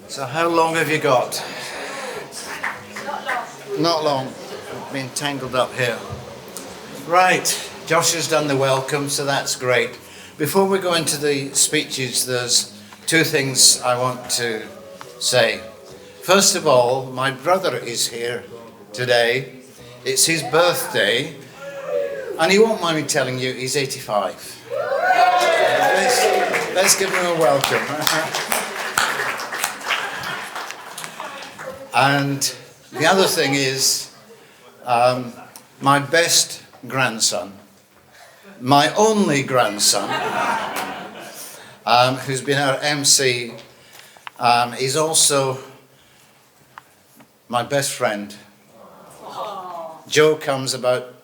So how long have you got? Not long. Not long. I've been tangled up here. Right, Josh has done the welcome, so that's great. Before we go into the speeches, there's two things I want to say. First of all, my brother is here today. It's his birthday, and he won't mind me telling you he's 85. Let's give him a welcome. And the other thing is, my best grandson, my only grandson, who's been our MC, is also my best friend. Joe comes about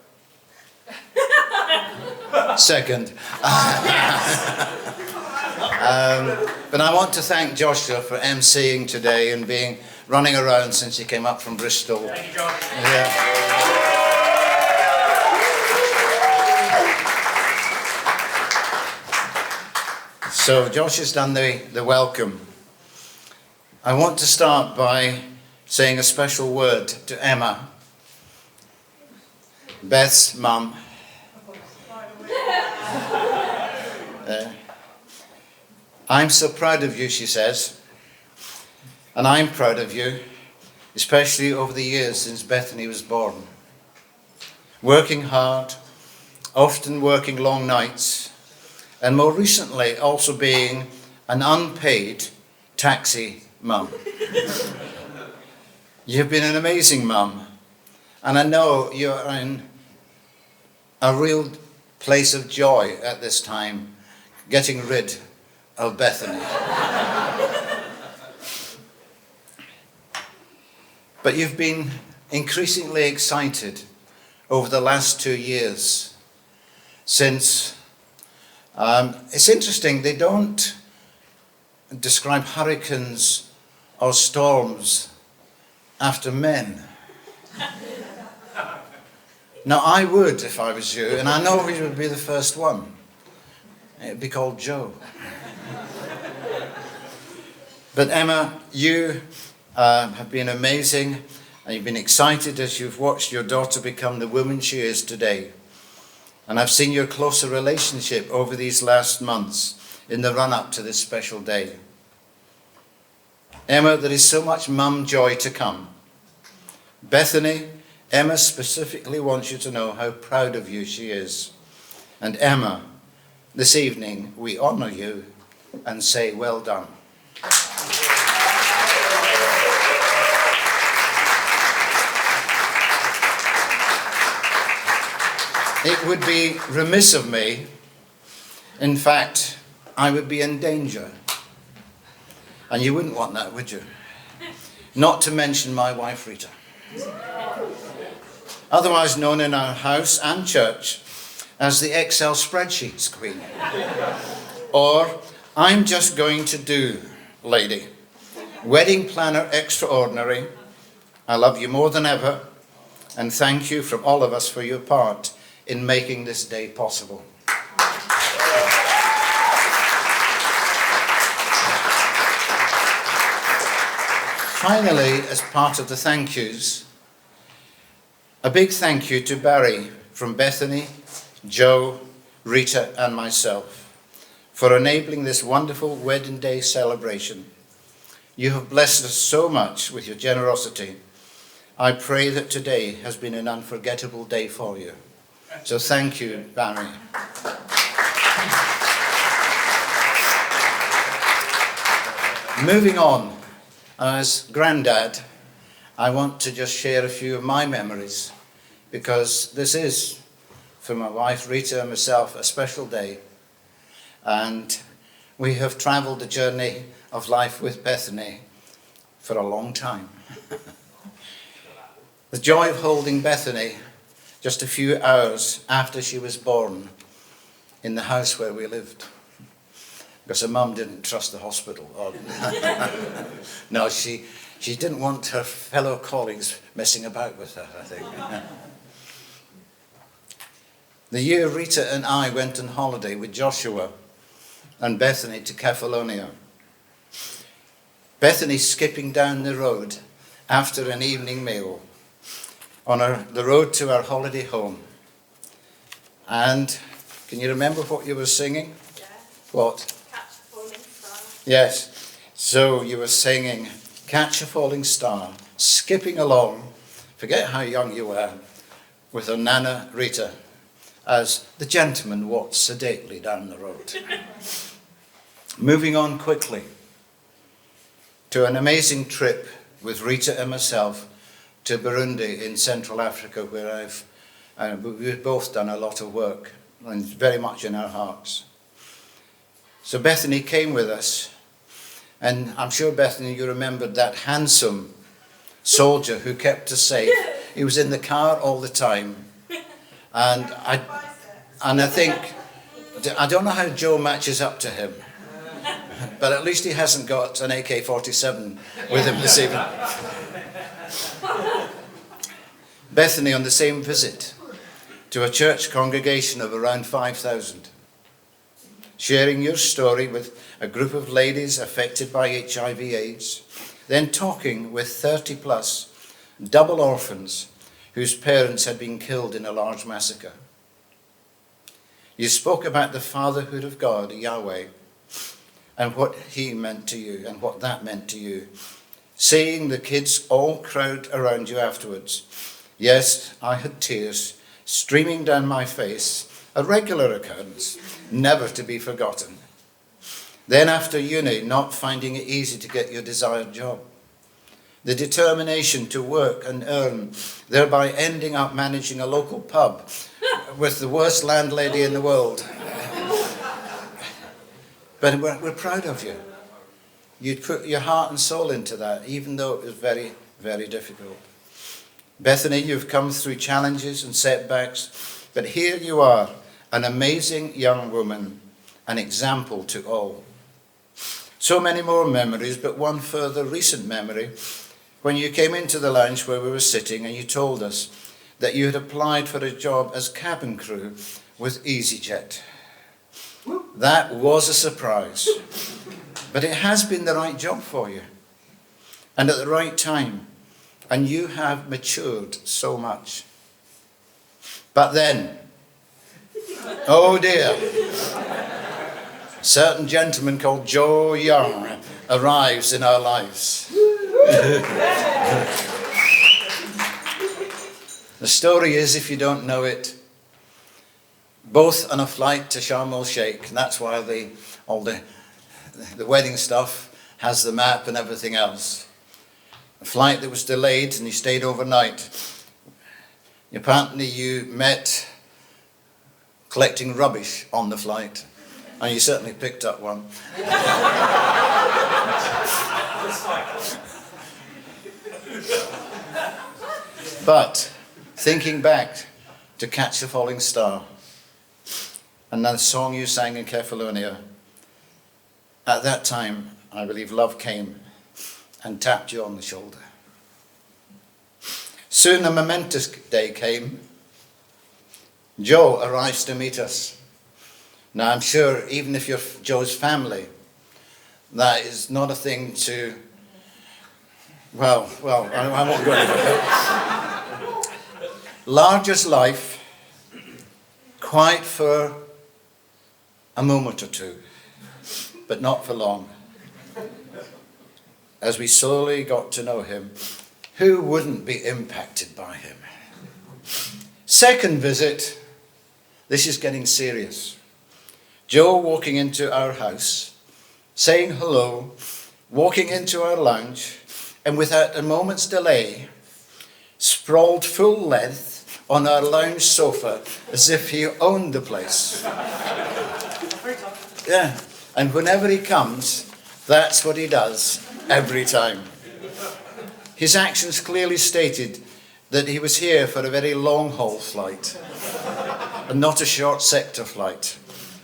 second. But I want to thank Joshua for MCing today and running around since he came up from Bristol. Thank you, Josh. Yeah. So Josh has done the welcome. I want to start by saying a special word to Emma, Beth's mum. I'm so proud of you, she says, and I'm proud of you, especially over the years since Bethany was born. Working hard, often working long nights, and more recently also being an unpaid taxi mum. You've been an amazing mum, and I know you're in a real place of joy at this time, getting rid of Bethany. But you've been increasingly excited over the last 2 years since, it's interesting, they don't describe hurricanes or storms after men. Now I would if I was you, and I know he would be the first one. It'd be called Joe. But Emma, you have been amazing, and you've been excited as you've watched your daughter become the woman she is today. And I've seen your closer relationship over these last months in the run-up to this special day. Emma, there is so much mum joy to come. Bethany, Emma specifically wants you to know how proud of you she is. And Emma, this evening we honour you and say well done. It would be remiss of me, in fact, I would be in danger. And you wouldn't want that, would you? Not to mention my wife, Rita. Otherwise known in our house and church as the Excel spreadsheets queen. Or, I'm just going to do, lady. Wedding planner extraordinary. I love you more than ever. And thank you from all of us for your part in making this day possible. Finally, as part of the thank yous, a big thank you to Barry from Bethany, Joe, Rita and myself for enabling this wonderful wedding day celebration. You have blessed us so much with your generosity. I pray that today has been an unforgettable day for you. So thank you, Barry. Moving on, as granddad, I want to just share a few of my memories, because this is, for my wife Rita and myself, a special day. And we have travelled the journey of life with Bethany for a long time. The joy of holding Bethany just a few hours after she was born in the house where we lived. Because her mum didn't trust the hospital. No, she didn't want her fellow colleagues messing about with her, I think. The year Rita and I went on holiday with Joshua and Bethany to Kefalonia, Bethany skipping down the road after an evening meal on the road to our holiday home. And can you remember what you were singing? Yeah. What? Catch a falling star. Yes. So you were singing Catch a Falling Star, skipping along, forget how young you were, with her Nana Rita as the gentleman walked sedately down the road. Moving on quickly to an amazing trip with Rita and myself to Burundi in Central Africa, where we've both done a lot of work and very much in our hearts. So Bethany came with us, and I'm sure, Bethany, you remembered that handsome soldier who kept us safe. He was in the car all the time, and I think, I don't know how Joe matches up to him, but at least he hasn't got an AK-47 with him this evening. Bethany, on the same visit to a church congregation of around 5,000, sharing your story with a group of ladies affected by HIV/AIDS, then talking with 30 plus double orphans whose parents had been killed in a large massacre. You spoke about the fatherhood of God, Yahweh, and what he meant to you and what that meant to you. Seeing the kids all crowd around you afterwards. Yes, I had tears streaming down my face, a regular occurrence, never to be forgotten. Then after uni, not finding it easy to get your desired job. The determination to work and earn, thereby ending up managing a local pub with the worst landlady in the world. But we're proud of you. You'd put your heart and soul into that, even though it was very, very difficult. Bethany, you've come through challenges and setbacks, but here you are, an amazing young woman, an example to all. So many more memories, but one further recent memory, when you came into the lounge where we were sitting and you told us that you had applied for a job as cabin crew with EasyJet. That was a surprise, but it has been the right job for you and at the right time, and you have matured so much. But then, oh dear, a certain gentleman called Joe Young arrives in our lives. The story is, if you don't know it, both on a flight to Sharm el-Sheikh, and that's why all the wedding stuff has the map and everything else. A flight that was delayed and you stayed overnight. Apparently you met collecting rubbish on the flight, and you certainly picked up one. But thinking back to Catch a Falling Star, and that song you sang in Kefalonia, at that time, I believe love came and tapped you on the shoulder. Soon a momentous day came. Joe arrives to meet us. Now I'm sure even if you're Joe's family, that is not a thing to, well, I won't go any further. Large as life, quiet for a moment or two, but not for long. As we slowly got to know him, who wouldn't be impacted by him? Second visit, this is getting serious. Joe walking into our house, saying hello, walking into our lounge, and without a moment's delay, sprawled full length on our lounge sofa as if he owned the place. Yeah, and whenever he comes, that's what he does every time. His actions clearly stated that he was here for a very long-haul flight and not a short sector flight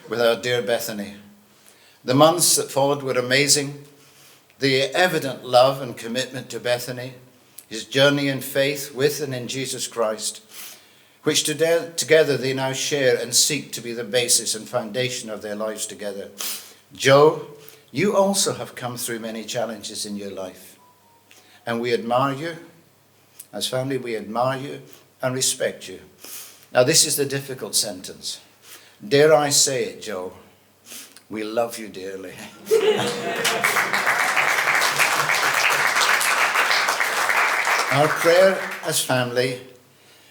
with our dear Bethany. The months that followed were amazing. The evident love and commitment to Bethany, his journey in faith with and in Jesus Christ, which together they now share and seek to be the basis and foundation of their lives together. Joe, You also have come through many challenges in your life. And we admire you. As family, we admire you and respect you. Now, this is the difficult sentence. Dare I say it, Joe? We love you dearly. Our prayer as family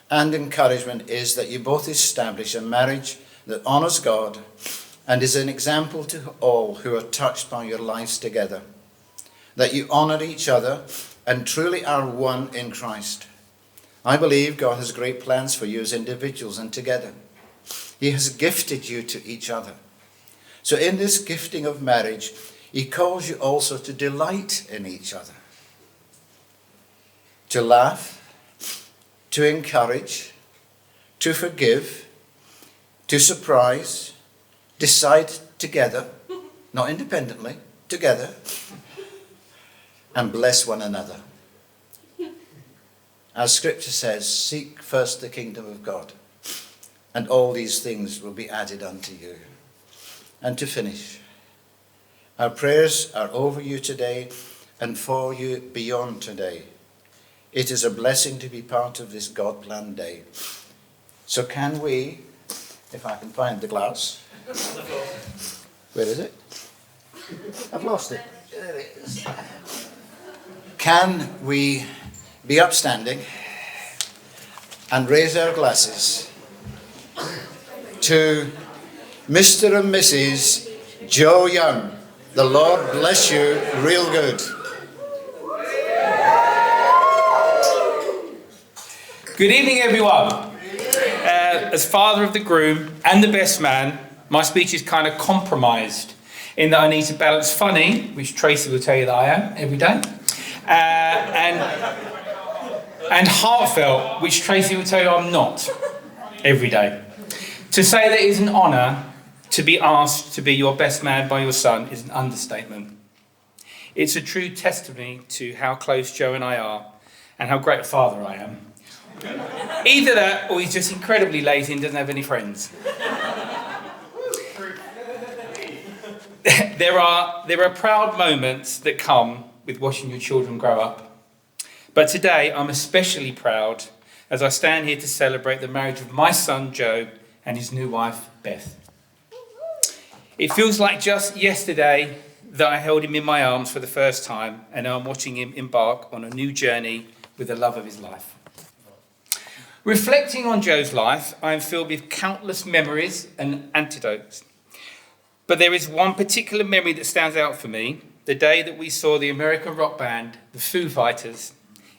and encouragement is that you both establish a marriage that honours God and is an example to all who are touched by your lives together. That you honour each other and truly are one in Christ. I believe God has great plans for you as individuals and together. He has gifted you to each other. So in this gifting of marriage, he calls you also to delight in each other. To laugh, to encourage, to forgive, to surprise, decide together, not independently, together, and bless one another. As Scripture says, seek first the kingdom of God, and all these things will be added unto you. And to finish, our prayers are over you today and for you beyond today. It is a blessing to be part of this God-planned day. So can we, if I can find the glass, where is it? I've lost it. There it is. Can we be upstanding and raise our glasses to Mr. and Mrs. Joe Young? The Lord bless you real good. Good evening, everyone. As father of the groom and the best man, my speech is kind of compromised in that I need to balance funny, which Tracy will tell you that I am every day, and heartfelt, which Tracy will tell you I'm not every day. To say that it is an honour to be asked to be your best man by your son is an understatement. It's a true testimony to how close Joe and I are and how great a father I am. Either that or he's just incredibly lazy and doesn't have any friends. There are proud moments that come with watching your children grow up. But today I'm especially proud as I stand here to celebrate the marriage of my son Joe and his new wife Beth. It feels like just yesterday that I held him in my arms for the first time, and now I'm watching him embark on a new journey with the love of his life. Reflecting on Joe's life, I am filled with countless memories and anecdotes. But there is one particular memory that stands out for me, the day that we saw the American rock band, the Foo Fighters,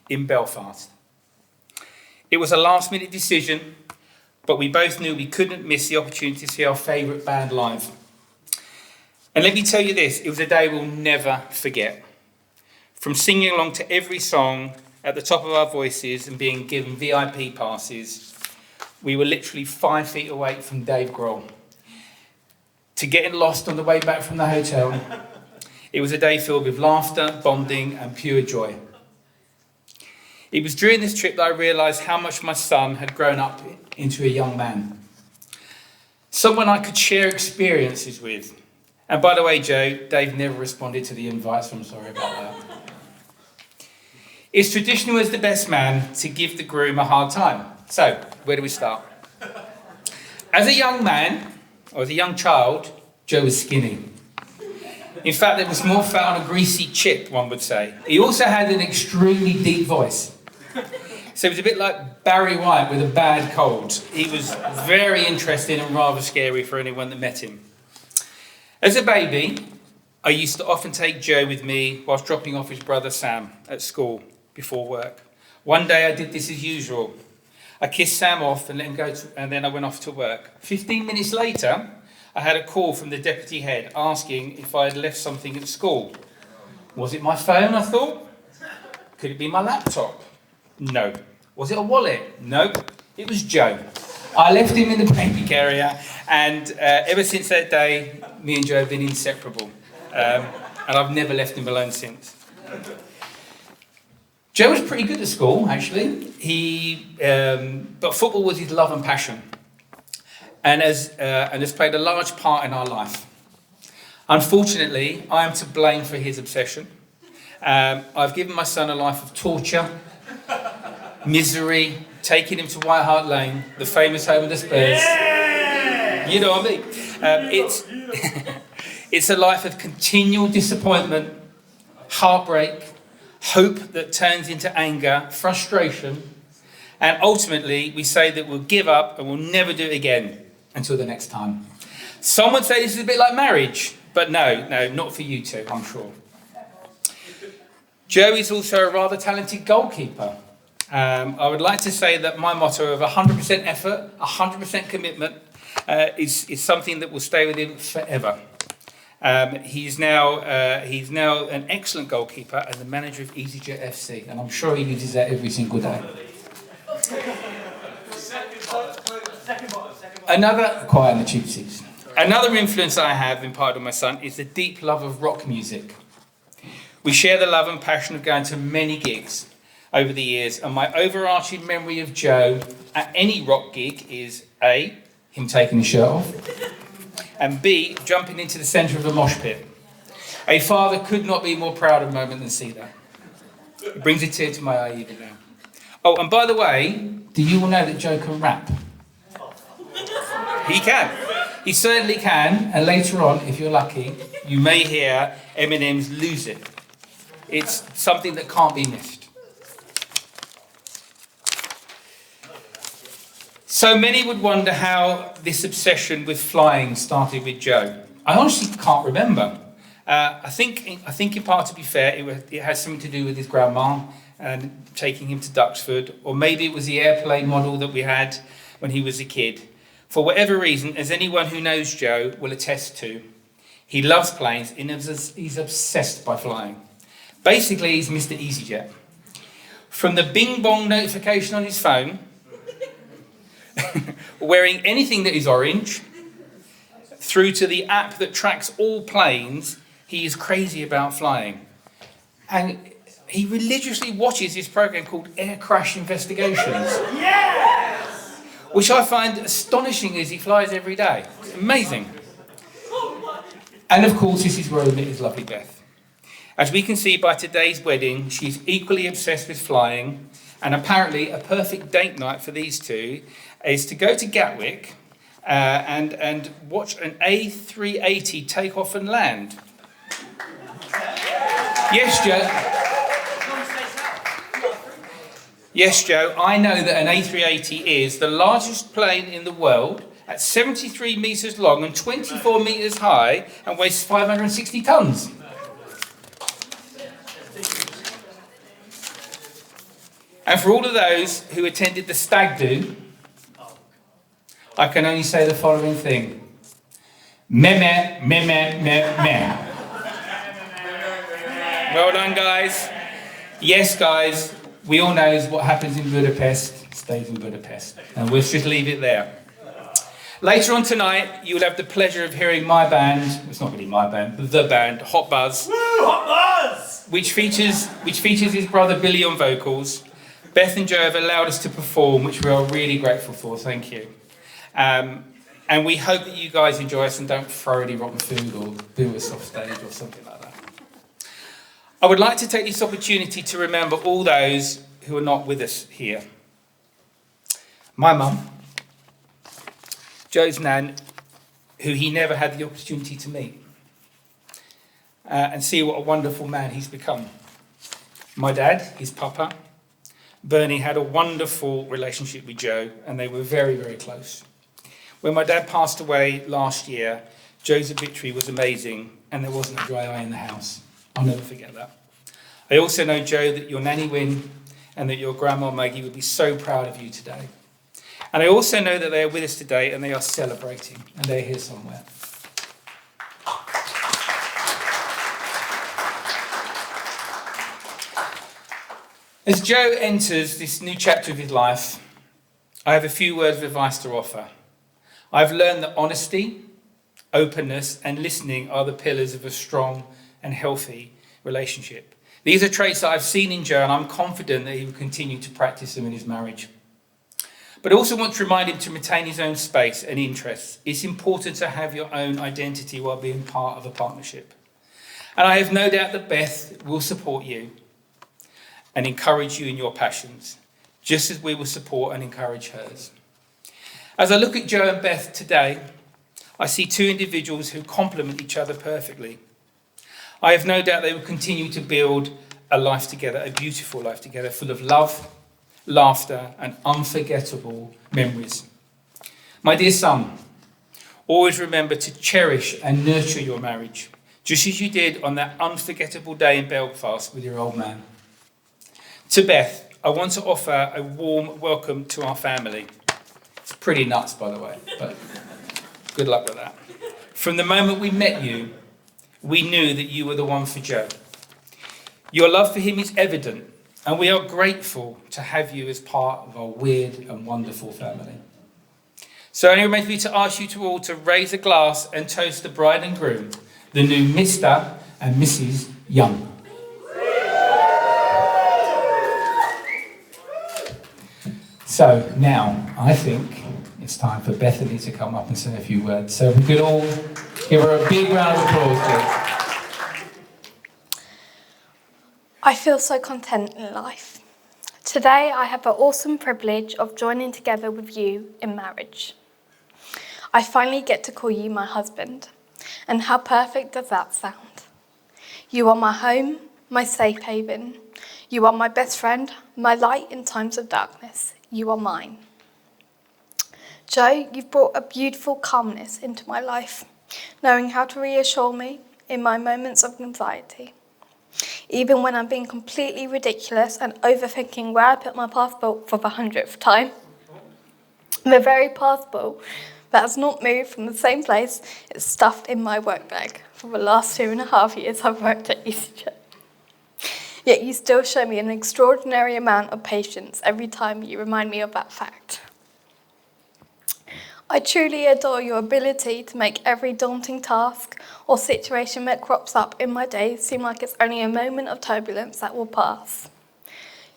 in Belfast. It was a last-minute decision, but we both knew we couldn't miss the opportunity to see our favourite band live. And let me tell you this, it was a day we'll never forget. From singing along to every song at the top of our voices and being given VIP passes, we were literally 5 feet away from Dave Grohl. To getting lost on the way back from the hotel, it was a day filled with laughter, bonding and pure joy. It was during this trip that I realised how much my son had grown up into a young man. Someone I could share experiences with. And by the way, Joe, Dave never responded to the invite, so I'm sorry about that. It's traditional as the best man to give the groom a hard time. So, where do we start? As a young man, or as a young child, Joe was skinny. In fact, there was more fat on a greasy chip, one would say. He also had an extremely deep voice. So he was a bit like Barry White with a bad cold. He was very interesting and rather scary for anyone that met him. As a baby, I used to often take Joe with me whilst dropping off his brother Sam at school before work. One day I did this as usual. I kissed Sam off and let him go, and then I went off to work. 15 minutes later, I had a call from the deputy head asking if I had left something at school. Was it my phone, I thought? Could it be my laptop? No. Was it a wallet? No. It was Joe. I left him in the picnic area, and ever since that day, me and Joe have been inseparable. And I've never left him alone since. Joe was pretty good at school, actually. But football was his love and passion, and has played a large part in our life. Unfortunately, I am to blame for his obsession. I've given my son a life of torture, misery, taking him to White Hart Lane, the famous home of the Spurs. Yeah! You know what I mean? It's a life of continual disappointment, heartbreak, hope that turns into anger, frustration, and ultimately we say that we'll give up and we'll never do it again until the next time. Some would say this is a bit like marriage, but no, not for you two, I'm sure. Joe is also a rather talented goalkeeper. I would like to say that my motto of 100% effort, 100% commitment is something that will stay with him forever. He's now an excellent goalkeeper and the manager of EasyJet FC, and I'm sure he uses that every single day. Quiet in the cheap seats. Another influence I have imparted on my son is the deep love of rock music. We share the love and passion of going to many gigs over the years, and my overarching memory of Joe at any rock gig is A, him taking his shirt off, and B, jumping into the centre of a mosh pit. A father could not be more proud of a moment than see that. It brings a tear to my eye even now. Oh, and by the way, do you all know that Joe can rap? He can. He certainly can, and later on, if you're lucky, you may hear Eminem's Lose It. It's something that can't be missed. So many would wonder how this obsession with flying started with Joe. I honestly can't remember. I think in part, to be fair, it has something to do with his grandma and taking him to Duxford, or maybe it was the airplane model that we had when he was a kid. For whatever reason, as anyone who knows Joe will attest to, he loves planes and he's obsessed by flying. Basically, he's Mr. EasyJet. From the bing bong notification on his phone, wearing anything that is orange, through to the app that tracks all planes, he is crazy about flying. And he religiously watches this program called Air Crash Investigations. Yes! Which I find astonishing as he flies every day. It's amazing. And of course, this is where I met his lovely Beth. As we can see by today's wedding, she's equally obsessed with flying, and apparently a perfect date night for these two is to go to Gatwick and watch an A380 take off and land. Yes, Joe. Yes, Joe, I know that an A380 is the largest plane in the world at 73 metres long and 24 metres high and weighs 560 tonnes. And for all of those who attended the stag do, I can only say the following thing. Meh, meh, meh, meh, meh, meh. Well done, guys. Yes, guys, we all know what happens in Budapest stays in Budapest. And we'll just leave it there. Later on tonight, you will have the pleasure of hearing my band. It's not really my band, but the band, Hot Buzz. Woo, Hot Buzz! Which features his brother Billy on vocals. Beth and Joe have allowed us to perform, which we are really grateful for. Thank you. And we hope that you guys enjoy us and don't throw any rotten food or boo us off stage or something like that. I would like to take this opportunity to remember all those who are not with us here. My mum, Joe's nan, who he never had the opportunity to meet, and see what a wonderful man he's become. My dad, his papa, Bernie, had a wonderful relationship with Joe, and they were very, very close. When my dad passed away last year, Joe's obituary was amazing, and there wasn't a dry eye in the house. I'll never forget that. I also know, Joe, that your nanny Wynne and that your grandma Maggie would be so proud of you today. And I also know that they are with us today and they are celebrating, and they're here somewhere. As Joe enters this new chapter of his life, I have a few words of advice to offer. I've learned that honesty, openness, and listening are the pillars of a strong and healthy relationship. These are traits that I've seen in Joe, and I'm confident that he will continue to practice them in his marriage. But I also want to remind him to retain his own space and interests. It's important to have your own identity while being part of a partnership. And I have no doubt that Beth will support you and encourage you in your passions, just as we will support and encourage hers. As I look at Joe and Beth today, I see two individuals who complement each other perfectly. I have no doubt they will continue to build a life together, a beautiful life together, full of love, laughter, and unforgettable memories. My dear son, always remember to cherish and nurture your marriage, just as you did on that unforgettable day in Belfast with your old man. To Beth, I want to offer a warm welcome to our family. It's pretty nuts, by the way, but good luck with that. From the moment we met you, we knew that you were the one for Joe. Your love for him is evident, and we are grateful to have you as part of our weird and wonderful family. So it only remains me to ask you to all to raise a glass and toast the bride and groom, the new Mr. and Mrs. Young. So now, I think it's time for Bethany to come up and say a few words. So we could all give her a big round of applause, please. I feel so content in life. Today I have the awesome privilege of joining together with you in marriage. I finally get to call you my husband, and how perfect does that sound? You are my home, my safe haven. You are my best friend, my light in times of darkness. You are mine. Joe, you've brought a beautiful calmness into my life, knowing how to reassure me in my moments of anxiety. Even when I'm being completely ridiculous and overthinking where I put my passport for the 100th time. The very passport that has not moved from the same place is stuffed in my work bag for the last 2.5 years I've worked at EasyJet. Yet you still show me an extraordinary amount of patience every time you remind me of that fact. I truly adore your ability to make every daunting task or situation that crops up in my day seem like it's only a moment of turbulence that will pass.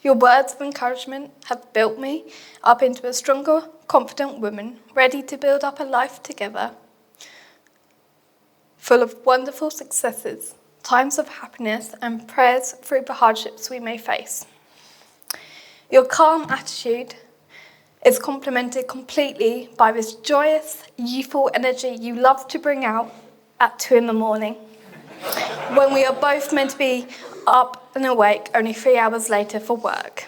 Your words of encouragement have built me up into a stronger, confident woman, ready to build up a life together, full of wonderful successes, times of happiness, and prayers through the hardships we may face. Your calm attitude is complemented completely by this joyous, youthful energy you love to bring out at 2 a.m, when we are both meant to be up and awake only 3 hours later for work.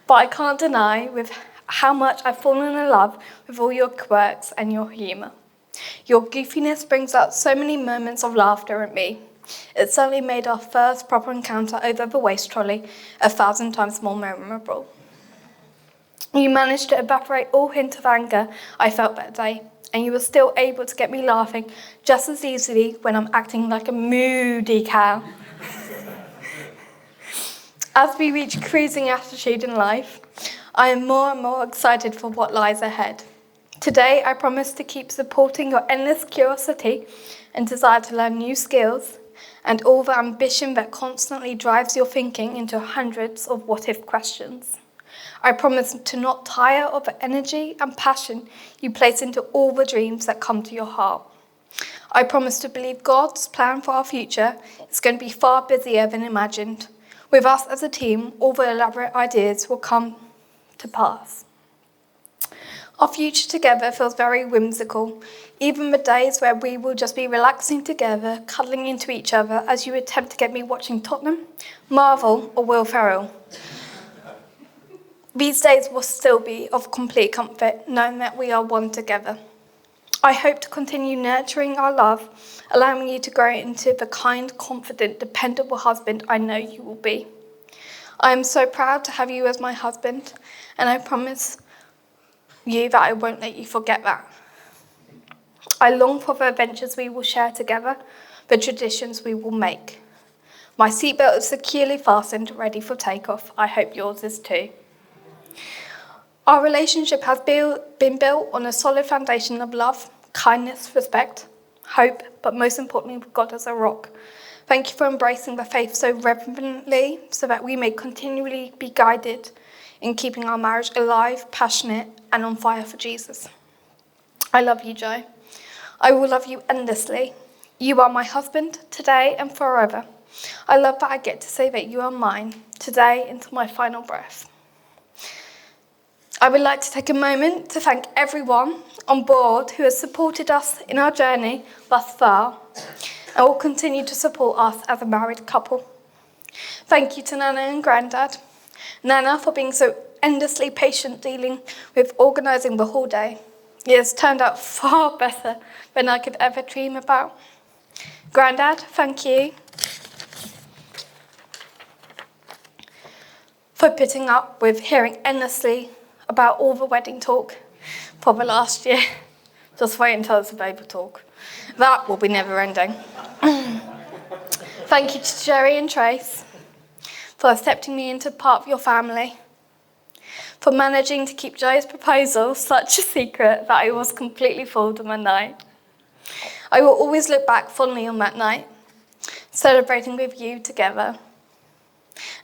But I can't deny with how much I've fallen in love with all your quirks and your humour. Your goofiness brings out so many moments of laughter at me. It certainly made our first proper encounter over the waste trolley 1,000 times more memorable. You managed to evaporate all hint of anger I felt that day, and you were still able to get me laughing just as easily when I'm acting like a moody cow. As we reach cruising altitude in life, I am more and more excited for what lies ahead. Today, I promise to keep supporting your endless curiosity and desire to learn new skills, and all the ambition that constantly drives your thinking into hundreds of what-if questions. I promise to not tire of the energy and passion you place into all the dreams that come to your heart. I promise to believe God's plan for our future is going to be far busier than imagined. With us as a team, all the elaborate ideas will come to pass. Our future together feels very whimsical, even the days where we will just be relaxing together, cuddling into each other as you attempt to get me watching Tottenham, Marvel, or Will Ferrell. These days will still be of complete comfort, knowing that we are one together. I hope to continue nurturing our love, allowing you to grow into the kind, confident, dependable husband I know you will be. I am so proud to have you as my husband, and I promise you that I won't let you forget that. I long for the adventures we will share together, the traditions we will make. My seatbelt is securely fastened, ready for takeoff. I hope yours is too. Our relationship has been built on a solid foundation of love, kindness, respect, hope, but most importantly, with God as a rock. Thank you for embracing the faith so reverently so that we may continually be guided in keeping our marriage alive, passionate, and on fire for Jesus. I love you, Joe. I will love you endlessly. You are my husband today and forever. I love that I get to say that you are mine today until my final breath. I would like to take a moment to thank everyone on board who has supported us in our journey thus far and will continue to support us as a married couple. Thank you to Nana and Grandad. Nana for being so endlessly patient dealing with organising the whole day. It has turned out far better than I could ever dream about. Grandad, thank you for putting up with hearing endlessly about all the wedding talk for the last year. Just wait until it's a baby talk. That will be never ending. Thank you to Jerry and Trace for accepting me into part of your family, for managing to keep Joe's proposal such a secret that I was completely fooled on the night. I will always look back fondly on that night, celebrating with you together.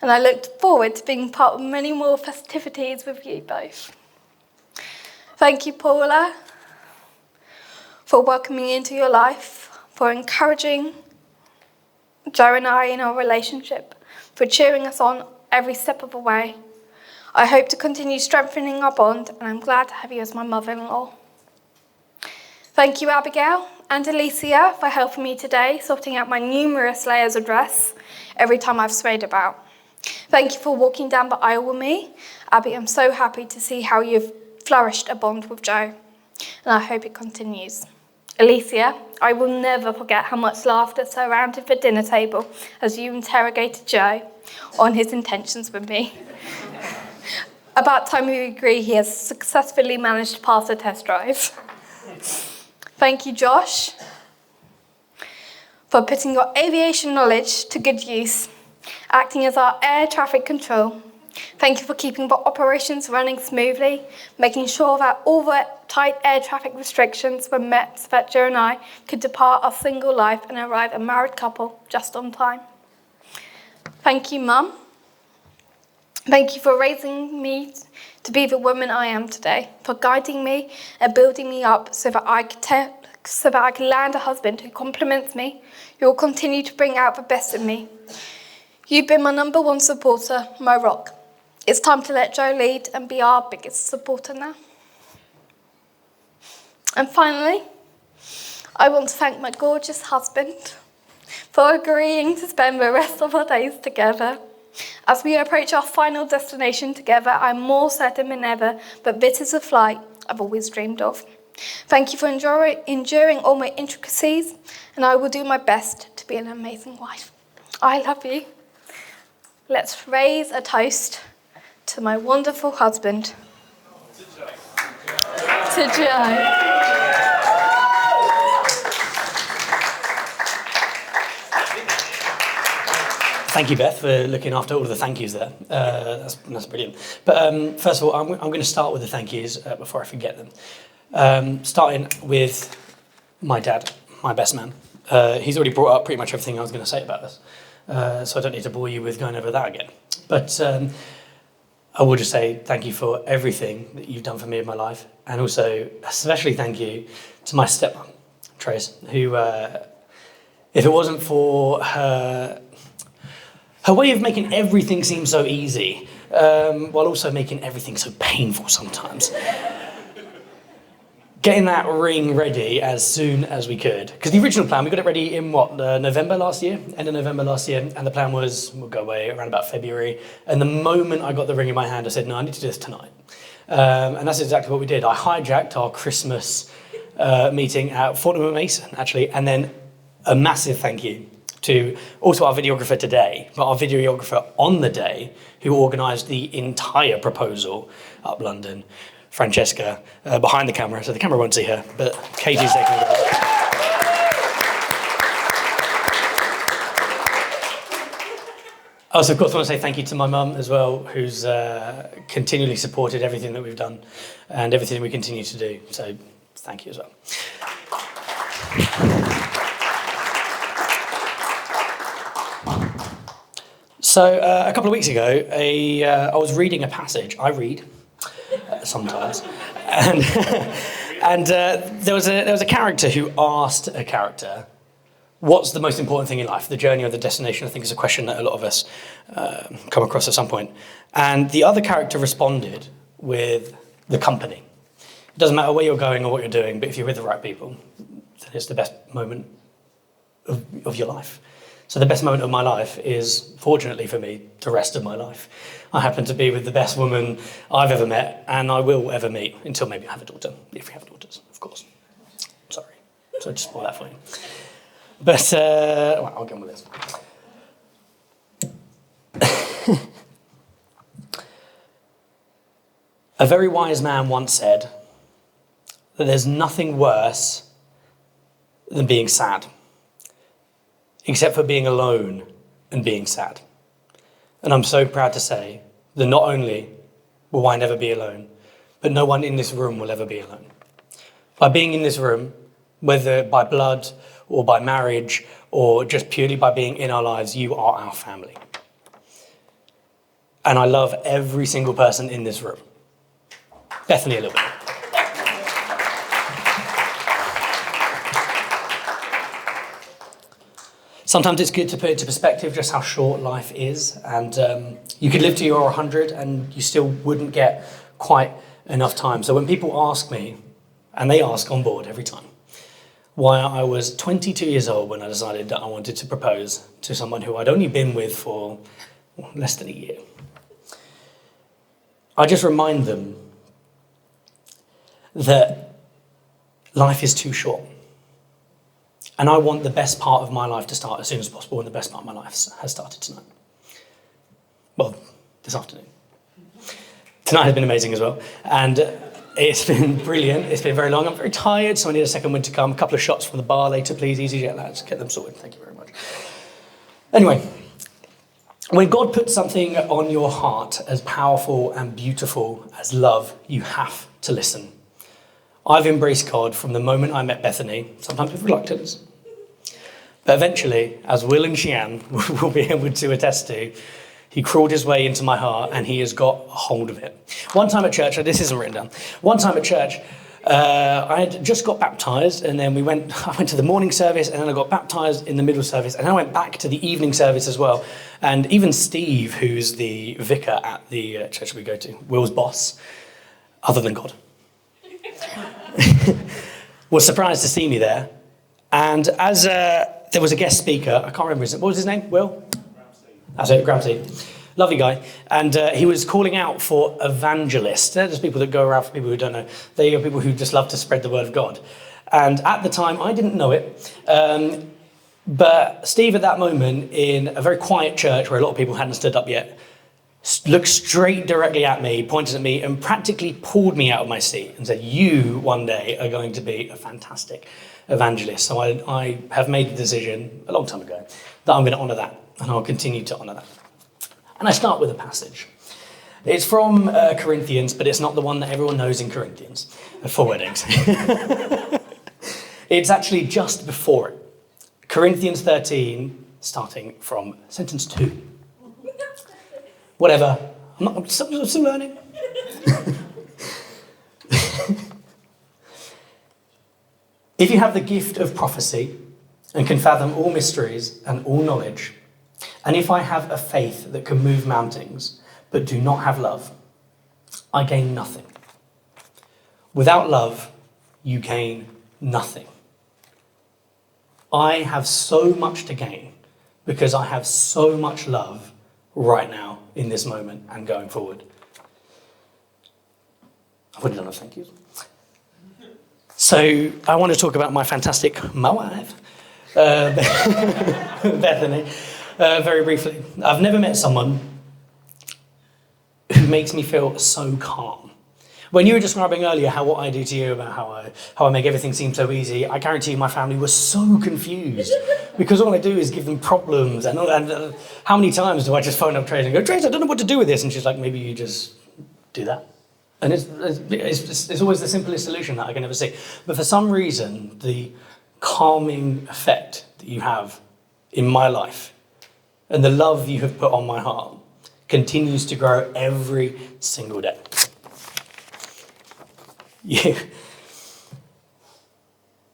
And I looked forward to being part of many more festivities with you both. Thank you, Paula, for welcoming me into your life, for encouraging Joe and I in our relationship, for cheering us on every step of the way. I hope to continue strengthening our bond, and I'm glad to have you as my mother-in-law. Thank you, Abigail and Alicia, for helping me today, sorting out my numerous layers of dress every time I've swayed about. Thank you for walking down the aisle with me. Abby, I'm so happy to see how you've flourished a bond with Joe, and I hope it continues. Alicia, I will never forget how much laughter surrounded the dinner table as you interrogated Joe on his intentions with me. About time we agree he has successfully managed to pass a test drive. Thank you, Josh, for putting your aviation knowledge to good use, acting as our air traffic control. Thank you for keeping the operations running smoothly, making sure that all the tight air traffic restrictions were met so that Joe and I could depart our single life and arrive a married couple just on time. Thank you, Mum. Thank you for raising me to be the woman I am today, for guiding me and building me up so that I could land a husband who compliments me, who will continue to bring out the best in me. You've been my number one supporter, my rock. It's time to let Joe lead and be our biggest supporter now. And finally, I want to thank my gorgeous husband for agreeing to spend the rest of our days together. As we approach our final destination together, I'm more certain than ever that this is the flight I've always dreamed of. Thank you for enduring all my intricacies, and I will do my best to be an amazing wife. I love you. Let's raise a toast to my wonderful husband. To Joe. Thank you, Beth, for looking after all of the thank yous there. That's brilliant. But first of all, I'm going to start with the thank yous before I forget them. Starting with my dad, my best man. He's already brought up pretty much everything I was going to say about this, so I don't need to bore you with going over that again. But I will just say thank you for everything that you've done for me in my life, and also especially thank you to my stepmom, Trace, who, if it wasn't for her way of making everything seem so easy, while also making everything so painful sometimes. Getting that ring ready as soon as we could. Because the original plan, we got it ready in November last year? End of November last year. And the plan was, we'll go away around about February. And the moment I got the ring in my hand, I said, no, I need to do this tonight. And that's exactly what we did. I hijacked our Christmas meeting at Fortnum & Mason, actually. And then a massive thank you to also our videographer today, but our videographer on the day, who organised the entire proposal up London, Francesca, behind the camera, so the camera won't see her, but Katie's taking it. I also, of course, want to say thank you to my mum as well, who's continually supported everything that we've done and everything we continue to do, so thank you as well. So a couple of weeks ago, I was reading a passage. I read sometimes, and there was a character who asked a character, "What's the most important thing in life? The journey or the destination?" I think is a question that a lot of us come across at some point. And the other character responded with the company. It doesn't matter where you're going or what you're doing, but if you're with the right people, then it's the best moment of your life. So the best moment of my life is, fortunately for me, the rest of my life. I happen to be with the best woman I've ever met, and I will ever meet, until maybe I have a daughter, if we have daughters, of course. Sorry, so I just spoil that for you. But, well, I'll get on with this. A very wise man once said that there's nothing worse than being sad, except for being alone and being sad. And I'm so proud to say that not only will I never be alone, but no one in this room will ever be alone. By being in this room, whether by blood or by marriage or just purely by being in our lives, you are our family. And I love every single person in this room. Bethany a little bit. Sometimes it's good to put into perspective just how short life is, and you could live to your 100 and you still wouldn't get quite enough time. So when people ask me, and they ask on board every time, why I was 22 years old when I decided that I wanted to propose to someone who I'd only been with for less than a year, I just remind them that life is too short. And I want the best part of my life to start as soon as possible, and the best part of my life has started tonight. Well, this afternoon. Tonight has been amazing as well, and it's been brilliant. It's been very long. I'm very tired, so I need a second wind to come. A couple of shots from the bar later, please. EasyJet lads, get them sorted. Thank you very much. Anyway, when God puts something on your heart as powerful and beautiful as love, you have to listen. I've embraced God from the moment I met Bethany, sometimes with reluctance. But eventually, as Will and Xian will be able to attest to, he crawled his way into my heart and he has got a hold of it. One time at church, this isn't written down, one time at church, I had just got baptised, and then I went to the morning service, and then I got baptised in the middle service, and then I went back to the evening service as well. And even Steve, who's the vicar at the church we go to, Will's boss, other than God, was surprised to see me there. And as there was a guest speaker, I can't remember his name. What was his name? Will? That's it, Gramsci. Lovely guy. And he was calling out for evangelists. They're just people that go around, for people who don't know. They are people who just love to spread the word of God. And at the time, I didn't know it. But Steve, at that moment, in a very quiet church where a lot of people hadn't stood up yet, looked straight directly at me, pointed at me, and practically pulled me out of my seat and said, "You one day are going to be a fantastic evangelist." So I have made the decision a long time ago that I'm going to honour that, and I'll continue to honour that. And I start with a passage. It's from Corinthians, but it's not the one that everyone knows in Corinthians for weddings. It's actually just before it. Corinthians 13, starting from sentence 2. Whatever. I'm still learning. If you have the gift of prophecy and can fathom all mysteries and all knowledge, and if I have a faith that can move mountains but do not have love, I gain nothing. Without love, you gain nothing. I have so much to gain because I have so much love right now, in this moment, and going forward. I've already done a thank yous. So I want to talk about my fantastic wife, Bethany, very briefly. I've never met someone who makes me feel so calm. When you were describing earlier what I do to you, about how I make everything seem so easy, I guarantee you my family was so confused because all I do is give them problems. And how many times do I just phone up Trace and go, "Trace, I don't know what to do with this," and she's like, "Maybe you just do that." And it's always the simplest solution that I can ever see. But for some reason, the calming effect that you have in my life and the love you have put on my heart continues to grow every single day. You.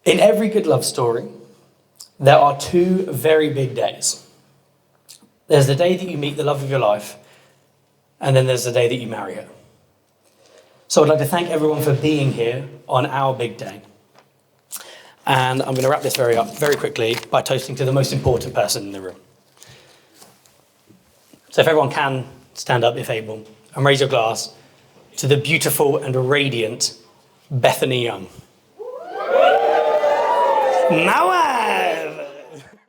In every good love story, there are two very big days. There's the day that you meet the love of your life, and then there's the day that you marry her. So I'd like to thank everyone for being here on our big day. And I'm going to wrap this very quickly by toasting to the most important person in the room. So if everyone can stand up if able and raise your glass to the beautiful and radiant Bethany Young. Now